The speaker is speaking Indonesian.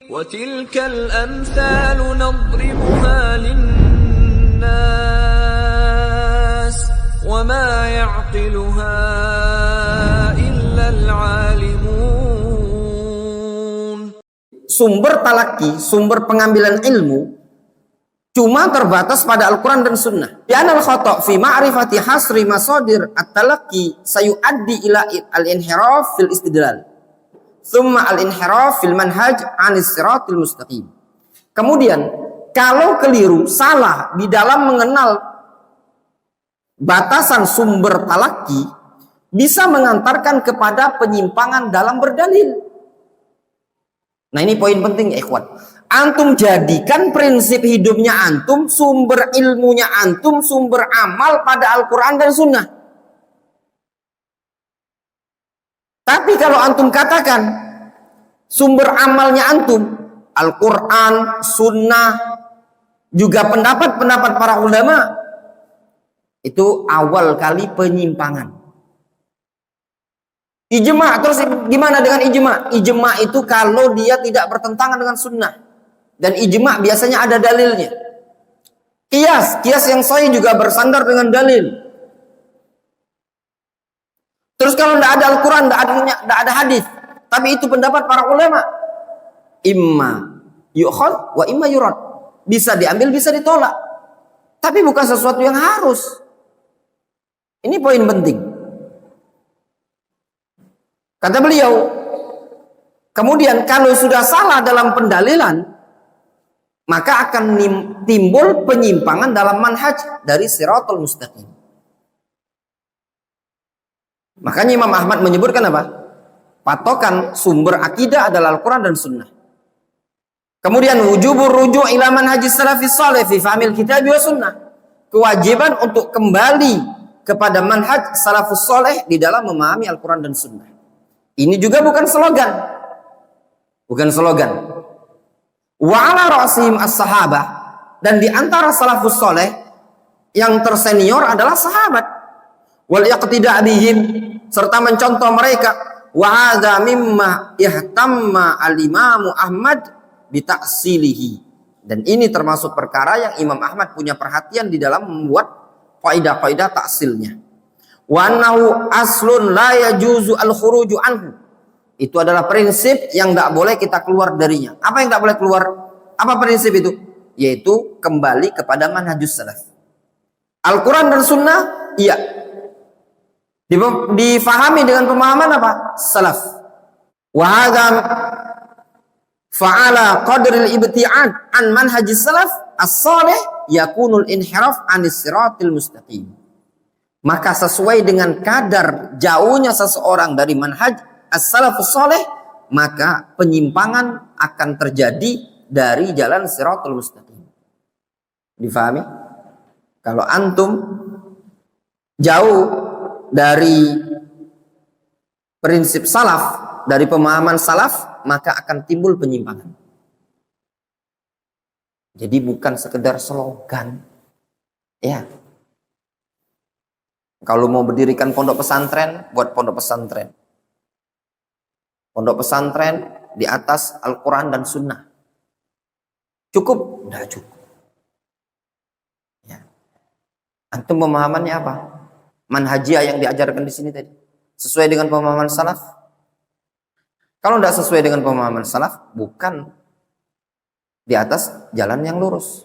وَتِلْكَ الْأَمْثَالُ نَضْرِبُهَا لِلنَّاسِ وَمَا يَعْقِلُهَا إِلَّا الْعَالِمُونَ. Sumber talaki, sumber pengambilan ilmu cuma terbatas pada Al-Quran dan Sunnah. Bi'anal khata' fi ma'rifati hasri masadir at-talaki sayuaddi ila al-inhiraf fil istidlal. Thumma al-inhiraf fil manhaj anis siratil mustaqim. Kemudian, kalau keliru, salah di dalam mengenal batasan sumber talaki, bisa mengantarkan kepada penyimpangan dalam berdalil. Nah, ini poin penting ya ikhwan. Antum jadikan prinsip hidupnya antum, sumber ilmunya antum, sumber amal pada Al-Quran dan Sunnah. Tapi kalau antum katakan sumber amalnya antum, Al-Quran, Sunnah, juga pendapat-pendapat para ulama, itu awal kali penyimpangan. Ijma', terus gimana dengan ijma'? Ijma' itu kalau dia tidak bertentangan dengan sunnah. Dan ijma' biasanya ada dalilnya. Qiyas yang sahih juga bersandar dengan dalil. Terus kalau tidak ada Al-Quran, tidak ada hadis, tapi itu pendapat para ulama, imma yu'khad wa imma yurad. Bisa diambil, bisa ditolak. Tapi bukan sesuatu yang harus. Ini poin penting. Kata beliau, kemudian kalau sudah salah dalam pendalilan, maka akan timbul penyimpangan dalam manhaj dari siratul mustaqim. Makanya Imam Ahmad menyebutkan apa? Patokan sumber akidah adalah Al-Quran dan Sunnah. Kemudian wujubur ruju' ila manhajis salafis salih fi fahmil kitab wa sunnah. Kewajiban untuk kembali kepada manhaj salafus salih di dalam memahami Al-Quran dan Sunnah. Ini juga bukan slogan. Bukan slogan. Wa ala ra'sihim as-sahabah, dan di antara salafus saleh yang tersenior adalah sahabat. Wal iqtida' bihim, serta mencontoh mereka. Wa hadza mimma ihtamma al-Imam Ahmad bi ta'silihi. Dan ini termasuk perkara yang Imam Ahmad punya perhatian di dalam membuat kaidah-kaidah taksilnya. Wa annahu aslun la yajuzu al-khuruju anhu. Itu adalah prinsip yang tidak boleh kita keluar darinya. Apa yang tidak boleh keluar? Apa prinsip itu? Yaitu kembali kepada manhajus salaf. Al-Quran dan Sunnah, iya, difahami dengan pemahaman apa? Salaf. Wa hadza fa'ala qadril ibti'ad an manhajis salaf as-salih yakunul inhiraf anis siratil mustaqim. Maka sesuai dengan kadar jauhnya seseorang dari manhaj as-salafus salih, maka penyimpangan akan terjadi dari jalan siratul mustaqim. Difahami? Kalau antum jauh dari prinsip salaf, dari pemahaman salaf, maka akan timbul penyimpangan. Jadi bukan sekedar slogan. Ya. Kalau mau berdirikan pondok pesantren, buat pondok pesantren. Pondok pesantren di atas Al-Quran dan Sunnah. Cukup? Tidak cukup. Ya. Antum pemahamannya apa? Manhajiyah yang diajarkan di sini tadi. Sesuai dengan pemahaman salaf? Kalau tidak sesuai dengan pemahaman salaf, bukan di atas jalan yang lurus.